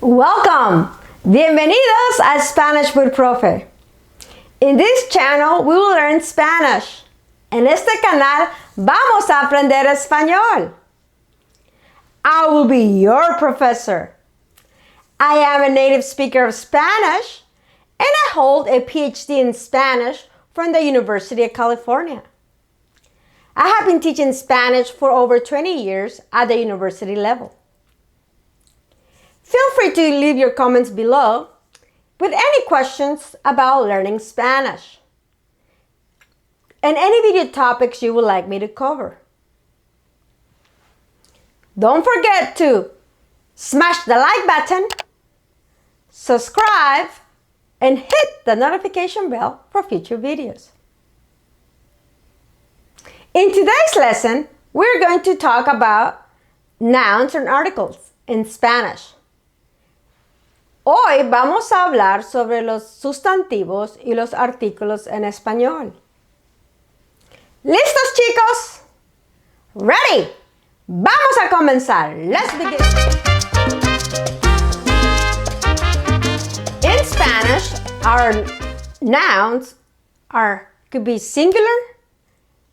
Welcome! Bienvenidos a Spanish with Profe. In this channel, we will learn Spanish. En este canal, vamos a aprender español. I will be your professor. I am a native speaker of Spanish, and I hold a PhD in Spanish from the University of California. I have been teaching Spanish for over 20 years at the university level. Feel free to leave your comments below with any questions about learning Spanish and any video topics you would like me to cover. Don't forget to smash the like button, subscribe, and hit the notification bell for future videos. In today's lesson, we're going to talk about nouns and articles in Spanish. Hoy vamos a hablar sobre los sustantivos y los artículos en español. ¿Listos, chicos? Ready? Vamos a comenzar. Let's begin. In Spanish, our nouns could be singular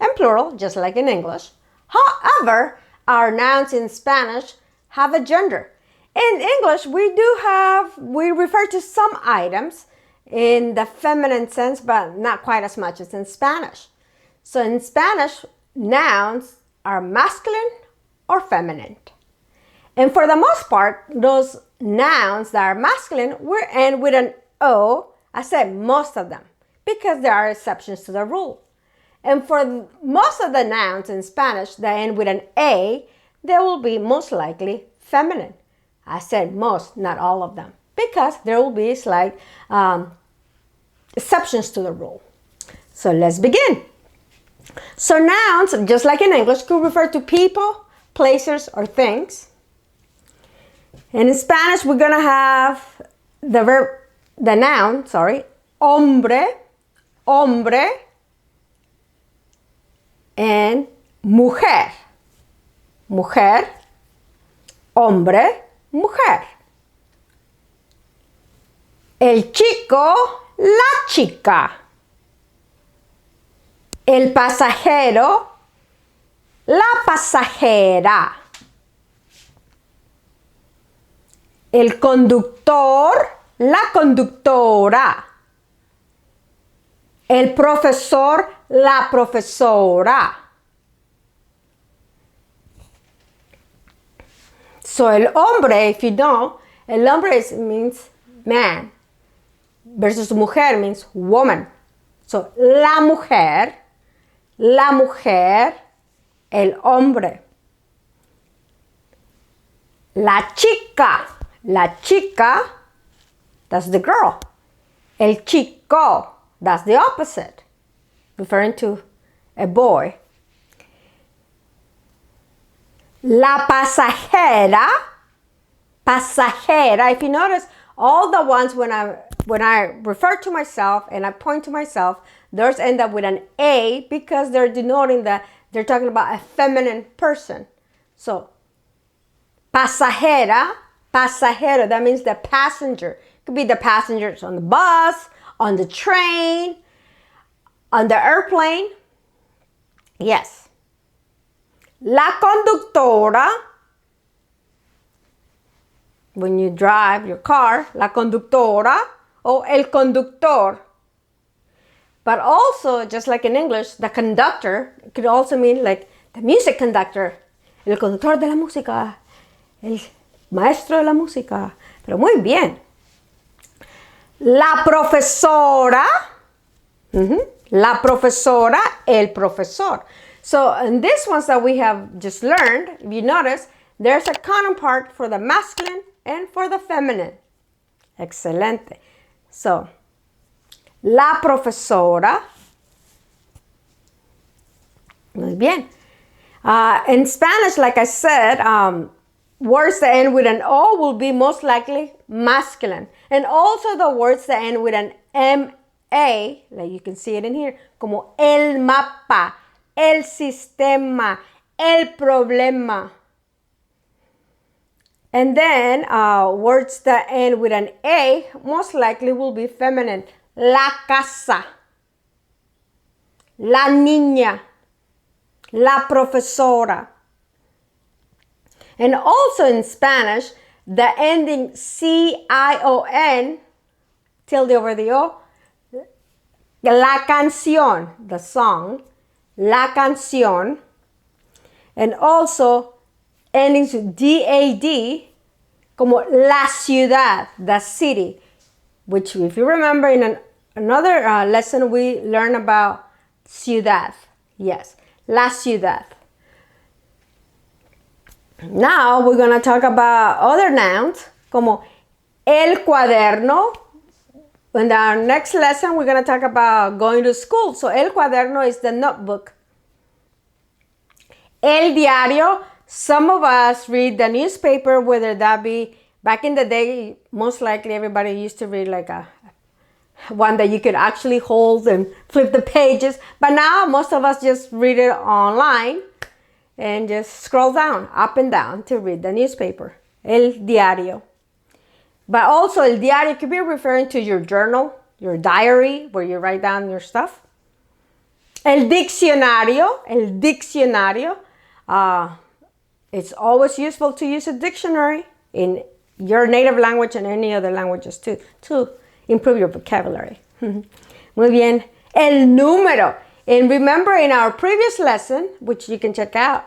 and plural, just like in English. However, our nouns in Spanish have a gender. In English, we refer to some items in the feminine sense, but not quite as much as in Spanish. So in Spanish, nouns are masculine or feminine. And for the most part, those nouns that are masculine will end with an O. I said most of them, because there are exceptions to the rule. And for most of the nouns in Spanish that end with an A, they will be most likely feminine. I said most, not all of them, because there will be slight exceptions to the rule. So let's begin. So nouns, just like in English, could refer to people, places, or things. And in Spanish, we're gonna have the noun, hombre, and mujer. Mujer, hombre, mujer. El chico, la chica. El pasajero, la pasajera. El conductor, la conductora. El profesor, la profesora. So el hombre, if you know, el hombre means man versus mujer means woman. So la mujer, el hombre. La chica, that's the girl. El chico, that's the opposite, referring to a boy. La pasajera, if you notice, all the ones when I refer to myself and I point to myself, those end up with an A because they're denoting that they're talking about a feminine person. So, pasajera, that means the passenger. It could be the passengers on the bus, on the train, on the airplane. Yes. La conductora, when you drive your car, la conductora or el conductor. But also, just like in English, the conductor could also mean like the music conductor, el conductor de la música, el maestro de la música. Pero muy bien. La profesora, la profesora, el profesor. So in these ones that we have just learned, if you notice, there's a counterpart for the masculine and for the feminine. Excelente. So, la profesora. Muy bien. In Spanish, like I said, words that end with an O will be most likely masculine. And also the words that end with an M-A, like you can see it in here, como el mapa, el sistema, el problema. And then words that end with an A most likely will be feminine. La casa, la niña, la profesora. And also in Spanish, the ending C-I-O-N, tilde over the O, la canción, the song, la canción, and also endings with D-A-D, como la ciudad, the city, which if you remember in another lesson we learned about ciudad. Yes, la ciudad. Now we're going to talk about other nouns, como el cuaderno. In our next lesson, we're going to talk about going to school. So el cuaderno is the notebook. El diario, some of us read the newspaper, whether that be, back in the day, most likely everybody used to read like one that you could actually hold and flip the pages. But now most of us just read it online and just scroll down, up and down to read the newspaper. El diario. But also el diario could be referring to your journal, your diary, where you write down your stuff. El diccionario. It's always useful to use a dictionary in your native language and any other languages too, to improve your vocabulary. Muy bien. El número. And remember in our previous lesson, which you can check out,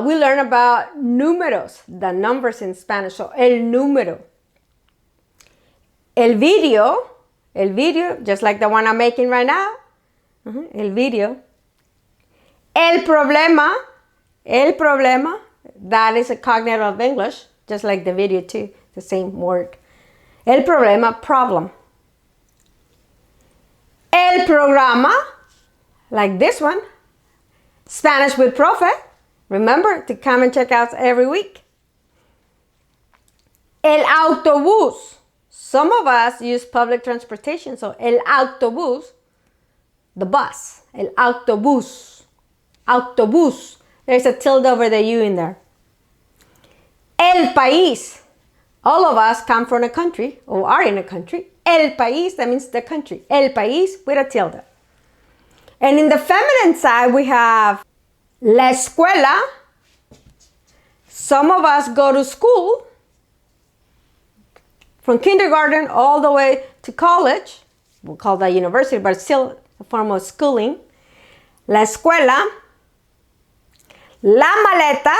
we learned about números, the numbers in Spanish. So el número. El video, just like the one I'm making right now. El video. El problema, that is a cognate of English, just like the video too, the same word. El problema, problem. El programa, like this one, Spanish with Profe. Remember to come and check out every week. El autobús. Some of us use public transportation, so el autobús, the bus. El autobús. Autobús. There's a tilde over the U in there. El país. All of us come from a country or are in a country. El país, that means the country. El país with a tilde. And in the feminine side, we have la escuela. Some of us go to school from kindergarten all the way to college. We'll call that university, but it's still a form of schooling. La escuela. La maleta.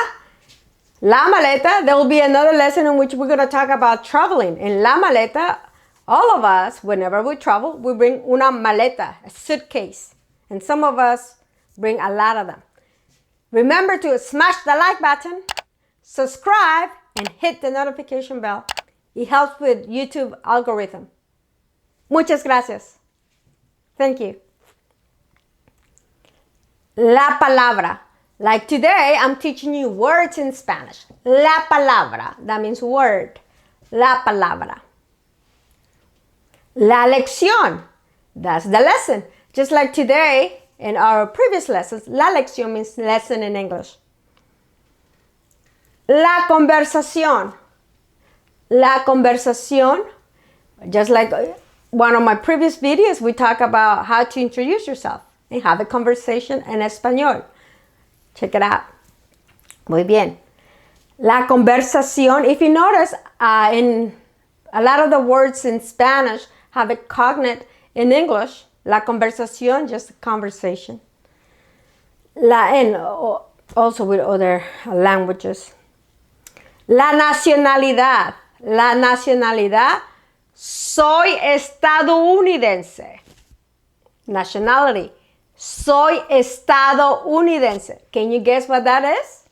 La maleta, there will be another lesson in which we're going to talk about traveling. In la maleta, all of us, whenever we travel, we bring una maleta, a suitcase. And some of us bring a lot of them. Remember to smash the like button, subscribe, and hit the notification bell. It helps with YouTube algorithm. Muchas gracias. Thank you. La palabra. Like today, I'm teaching you words in Spanish. La palabra, that means word. La palabra. La lección, that's the lesson. Just like today, in our previous lessons, la lección means lesson in English. La conversación. La conversación, just like one of my previous videos, we talk about how to introduce yourself and have a conversation in español. Check it out. Muy bien. La conversación, if you notice, in a lot of the words in Spanish have a cognate in English. La conversación, just a conversation. And also with other languages. La nacionalidad. La nacionalidad. Soy estadounidense. Nationality. Soy estadounidense. Can you guess what that is?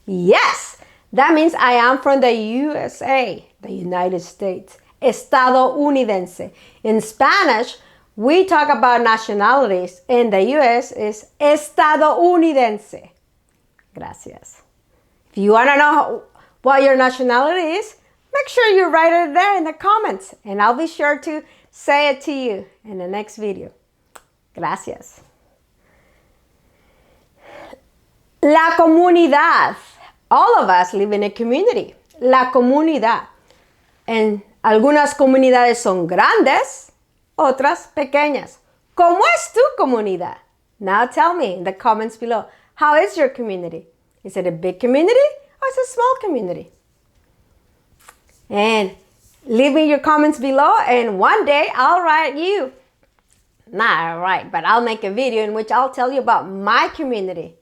Yes, that means I am from the USA, the United States. Estadounidense. In Spanish, we talk about nationalities. In the US, is estadounidense. Gracias. If you want to know what your nationality is, make sure you write it there in the comments, and I'll be sure to say it to you in the next video. Gracias. La comunidad. All of us live in a community. La comunidad. En algunas comunidades son grandes, otras pequeñas. ¿Cómo es tu comunidad? Now tell me in the comments below. How is your community? Is it a big community or is it a small community? And leave me your comments below, and one day I'll write you. Not right, but I'll make a video in which I'll tell you about my community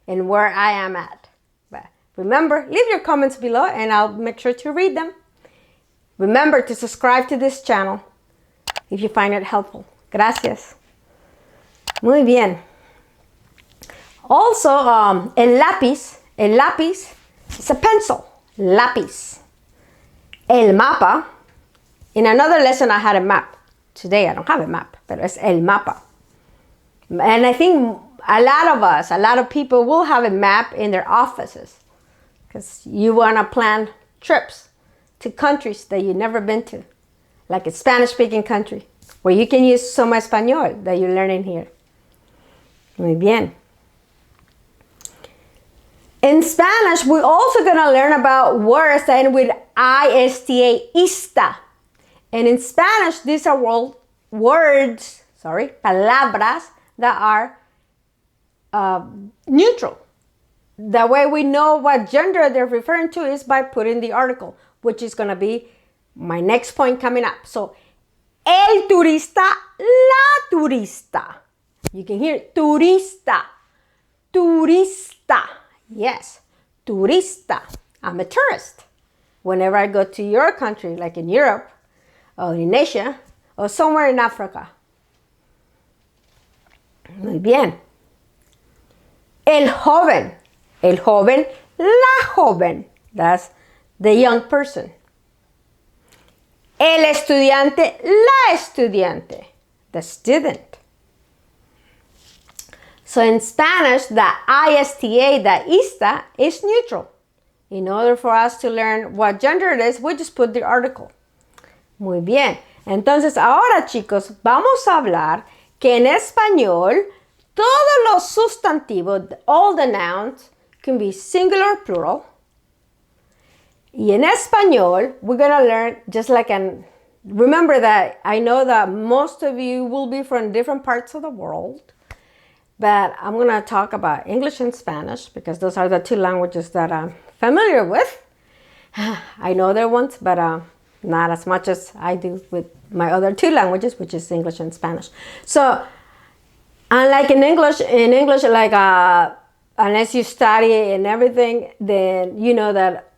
and where I am at. But remember, leave your comments below and I'll make sure to read them. Remember to subscribe to this channel if you find it helpful. Gracias. Muy bien. Also, el lápiz is a pencil. Lápiz. El mapa. In another lesson I had a map. Today I don't have a map, but it's el mapa. And I think a lot of people will have a map in their offices because you want to plan trips to countries that you've never been to, like a Spanish-speaking country, where you can use Soma Español that you're learning here. Muy bien. In Spanish, we're also going to learn about words that end with ista, ista. And in Spanish, these are palabras that are neutral. The way we know what gender they're referring to is by putting the article, which is going to be my next point coming up. So, el turista, la turista. You can hear turista, turista. Yes, turista. I'm a tourist. Whenever I go to your country, like in Europe, or in Asia, or somewhere in Africa. Muy bien. El joven. El joven, la joven. That's the young person. El estudiante, la estudiante. The student. So in Spanish, the ista, the ista, is neutral. In order for us to learn what gender it is, we just put the article. Muy bien. Entonces, ahora, chicos, vamos a hablar que en español, todos los sustantivos, all the nouns, can be singular, plural. Y en español, we're going to learn just like remember that I know that most of you will be from different parts of the world. But I'm going to talk about English and Spanish because those are the two languages that I'm familiar with. I know other ones, but not as much as I do with my other two languages, which is English and Spanish. So, unlike in English, like unless you study and everything, then you know that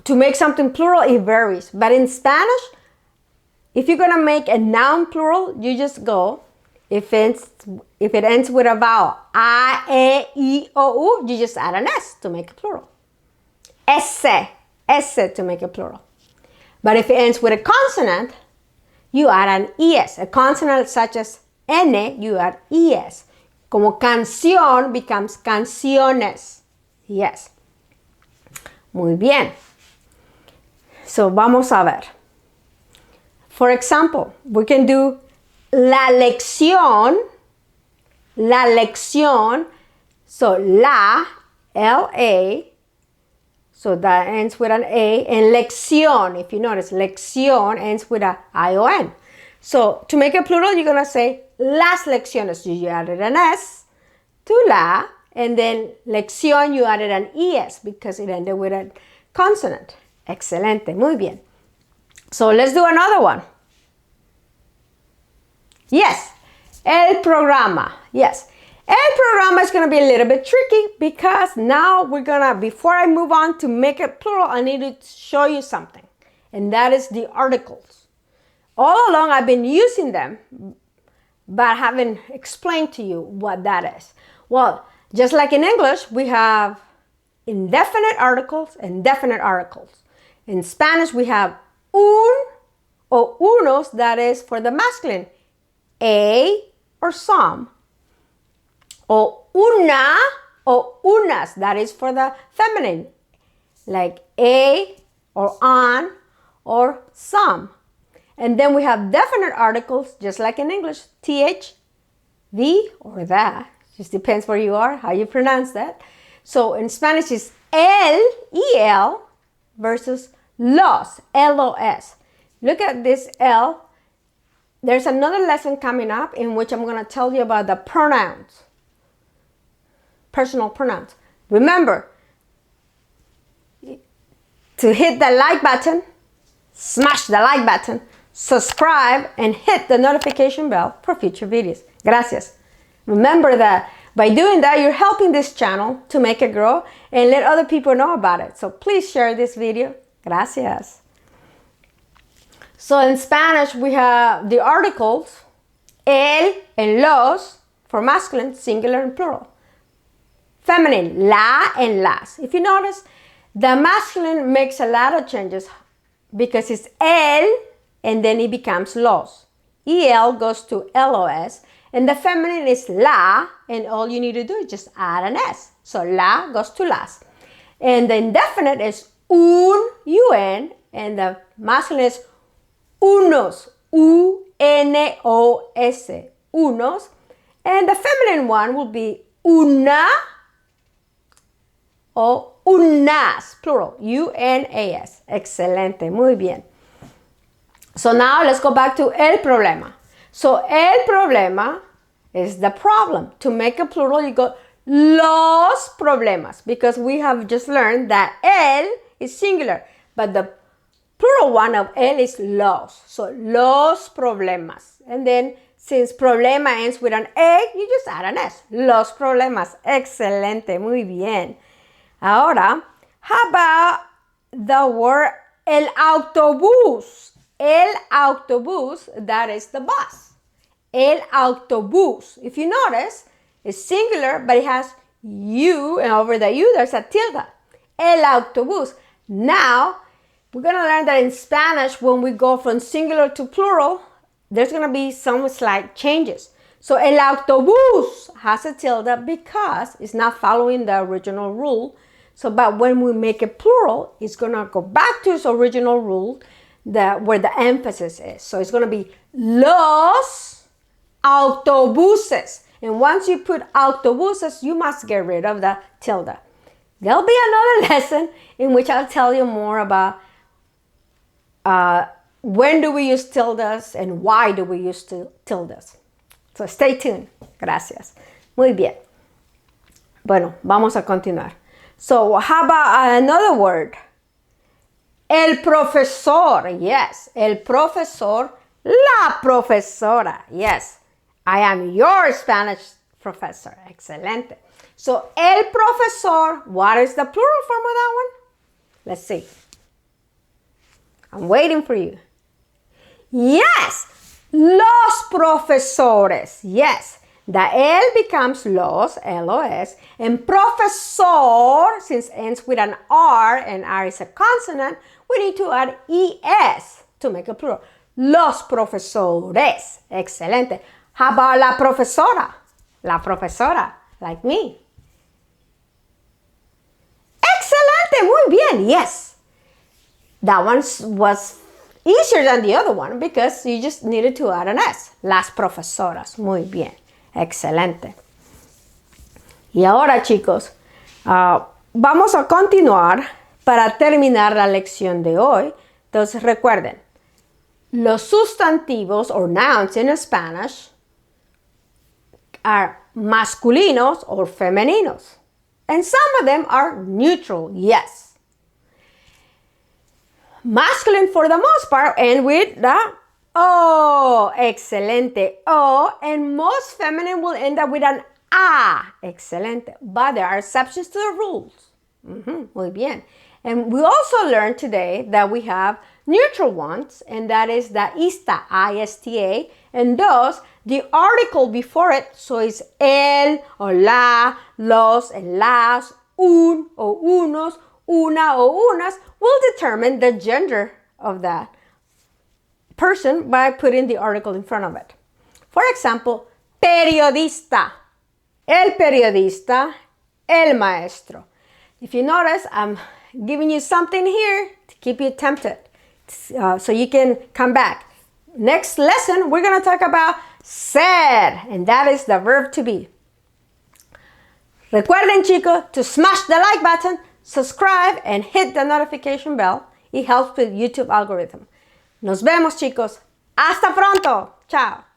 to make something plural, it varies. But in Spanish, if you're going to make a noun plural, you just go. If it ends with a vowel, a, e, I, o, u, you just add an s to make it plural. Ese to make it plural. But if it ends with a consonant, you add an es. A consonant such as n, you add es. Como canción becomes canciones. Yes. Muy bien. So vamos a ver. For example, we can do la lección. So la, L-A. So that ends with an A. And lección, if you notice, lección ends with a I-O-N. So to make it plural, you're going to say las lecciones. You added an S to la. And then lección, you added an ES because it ended with a consonant. Excelente, muy bien. So let's do another one. Yes, el programa. Yes, el programa is going to be a little bit tricky because now before I move on to make it plural, I need to show you something. And that is the articles. All along I've been using them, but I haven't explained to you what that is. Well, just like in English, we have indefinite articles and definite articles. In Spanish, we have un or unos, that is for the masculine, a or some. Or una or unas, that is for the feminine, like a or an or some. And then we have definite articles, just like in English, th, the or the. Just depends where you are, how you pronounce that. So in Spanish it's el, E-L, versus los, L-O-S. Look at this L. There's another lesson coming up in which I'm going to tell you about the pronouns, personal pronouns. Remember to hit the like button, smash the like button, subscribe, and hit the notification bell for future videos. Gracias. Remember that by doing that, you're helping this channel to make it grow and let other people know about it. So please share this video. Gracias. So in Spanish, we have the articles el and los for masculine, singular, and plural. Feminine, la and las. If you notice, the masculine makes a lot of changes because it's el and then it becomes los. El goes to los, and the feminine is la, and all you need to do is just add an s. So la goes to las. And the indefinite is un, and the masculine is unos, U-N-O-S, unos. And the feminine one will be una o unas, plural, U-N-A-S. Excelente, muy bien. So now let's go back to el problema. So el problema is the problem. To make a plural, you go los problemas, because we have just learned that el is singular, but the plural one of el is los. So los problemas. And then since problema ends with an A, you just add an S. Los problemas. Excelente, muy bien. Ahora, how about the word el autobús? El autobús, that is the bus. El autobús. If you notice, it's singular, but it has U, and over the U, there's a tilde. El autobús. Now, we're going to learn that in Spanish, when we go from singular to plural, there's going to be some slight changes. So, el autobús has a tilde because it's not following the original rule. So, but when we make it plural, it's going to go back to its original rule where the emphasis is. So, it's going to be los autobuses. And once you put autobuses, you must get rid of the tilde. There'll be another lesson in which I'll tell you more about when do we use tildes and why do we use tildes. So stay tuned. Gracias. Muy bien. Bueno, vamos a continuar. So how about another word? El profesor. Yes. El profesor. La profesora. Yes. I am your Spanish professor. Excelente. So el profesor. What is the plural form of that one? Let's see. I'm waiting for you. Yes, los profesores. Yes, the el becomes los, L-O-S, and profesor, since it ends with an R and R is a consonant, we need to add es to make a plural. Los profesores. Excelente. How about la profesora? La profesora, like me. Excelente, muy bien, yes. That one was easier than the other one because you just needed to add an S. Las profesoras. Muy bien. Excelente. Y ahora, chicos, vamos a continuar para terminar la lección de hoy. Entonces, recuerden, los sustantivos or nouns in Spanish are masculinos or femeninos. And some of them are neutral, yes. Masculine for the most part end with the O. Excelente. O. And most feminine will end up with an A. Excelente. But there are exceptions to the rules. Muy bien. And we also learned today that we have neutral ones, and that is the ista, I-S-T-A, and those, the article before it, so it's el or la, los and las, un o unos, una o unas, will determine the gender of that person by putting the article in front of it. For example, periodista, el periodista, el maestro. If you notice, I'm giving you something here to keep you tempted, so you can come back. Next lesson, we're going to talk about ser, and that is the verb to be. Recuerden, chicos, to smash the like button, subscribe, and hit the notification bell. It helps with YouTube algorithm. Nos vemos, chicos. Hasta pronto. Chao.